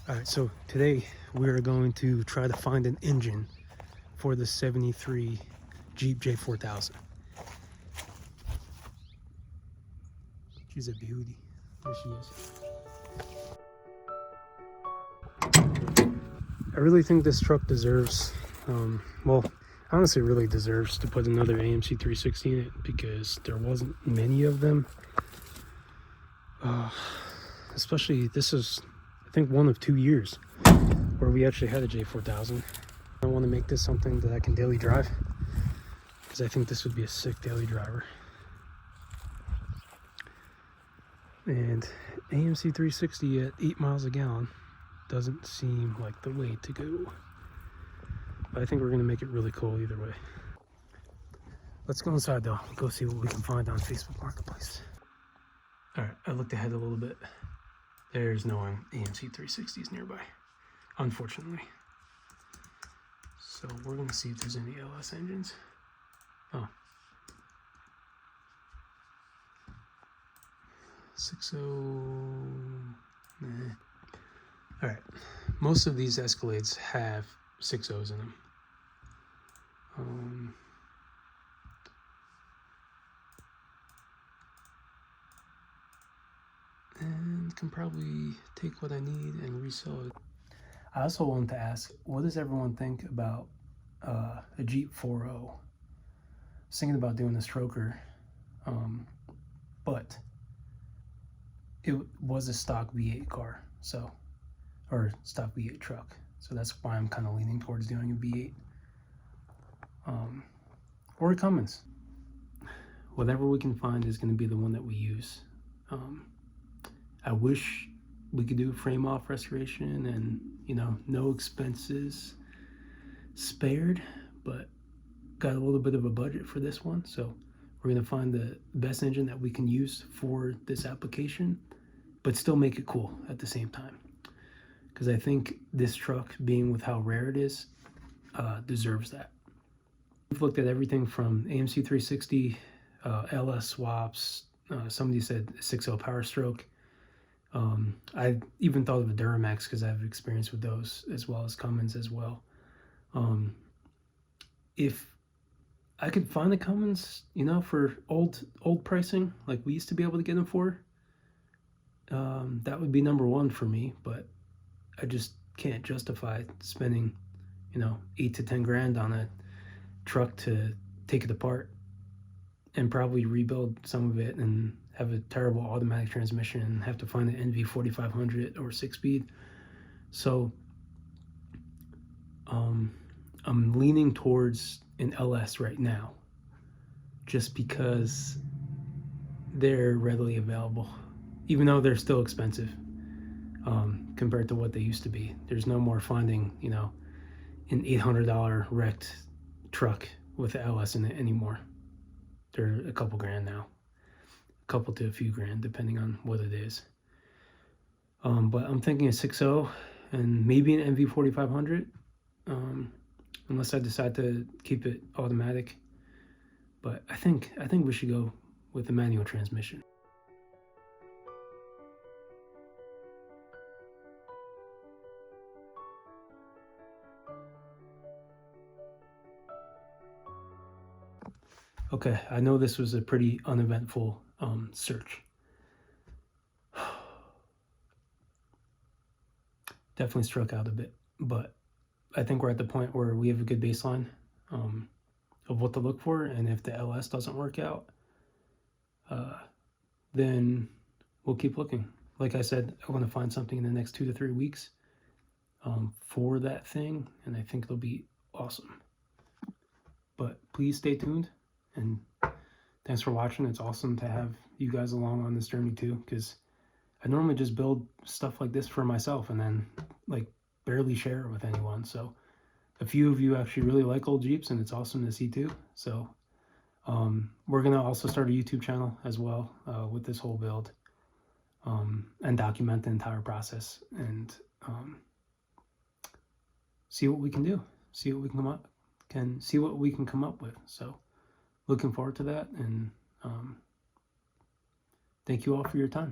All right, so today we're going to try to find an engine for the 73 Jeep J4000. She's a beauty. There she is. I really think this truck deserves, well, honestly really deserves to put another AMC 360 in it because there wasn't many of them. Especially, this is, I think, one of 2 years where we actually had a J4000. I want to make this something that I can daily drive because I think this would be a sick daily driver. And AMC 360 at 8 miles a gallon doesn't seem like the way to go. But I think we're going to make it really cool either way. Let's go inside though, go see what we can find on Facebook Marketplace. Alright, I looked ahead a little bit. There's no AMC 360s nearby, unfortunately. So we're going to see if there's any LS engines. Oh. 60. Nah. Alright, most of these Escalades have 6.0s in them. And can probably take what I need and resell it. I also wanted to ask, what does everyone think about a Jeep 4.0? I was thinking about doing a stroker, but it was a stock V8 car, so, or stock V8 truck. So that's why I'm kind of leaning towards doing a V8. Or a Cummins. Whatever we can find is going to be the one that we use. I wish we could do frame off restoration and, you know, no expenses spared, but got a little bit of a budget for this one. So we're going to find the best engine that we can use for this application, but still make it cool at the same time. Because I think this truck, being with how rare it is, deserves that. We've looked at everything from AMC 360, LS swaps, somebody said 6.0 Power Stroke. I even thought of a Duramax because I have experience with those, as well as Cummins as well. If I could find the Cummins, you know, for old pricing, like we used to be able to get them for, that would be number one for me. But I just can't justify spending, you know, 8 to 10 grand on a truck to take it apart and probably rebuild some of it and have a terrible automatic transmission and have to find an NV4500 or 6-speed. So I'm leaning towards an LS right now just because they're readily available, even though they're still expensive compared to what they used to be. There's no more finding, you know, an $800 wrecked truck with an LS in it anymore. They're a couple grand now. Couple to a few grand depending on what it is. But I'm thinking a 6.0 and maybe an NV4500, unless I decide to keep it automatic. But I think we should go with a manual transmission. Okay, I know this was a pretty uneventful search. Definitely struck out a bit, but I think we're at the point where we have a good baseline of what to look for, and if the LS doesn't work out, then we'll keep looking. Like I said, I want to find something in the next 2 to 3 weeks for that thing, and I think it'll be awesome. But please stay tuned. And thanks for watching. It's awesome to have you guys along on this journey too, because I normally just build stuff like this for myself and then like barely share it with anyone. So a few of you actually really like old Jeeps, and it's awesome to see too. So we're gonna also start a YouTube channel as well with this whole build and document the entire process and see what we can do, see what we can come up with. So looking forward to that, and thank you all for your time.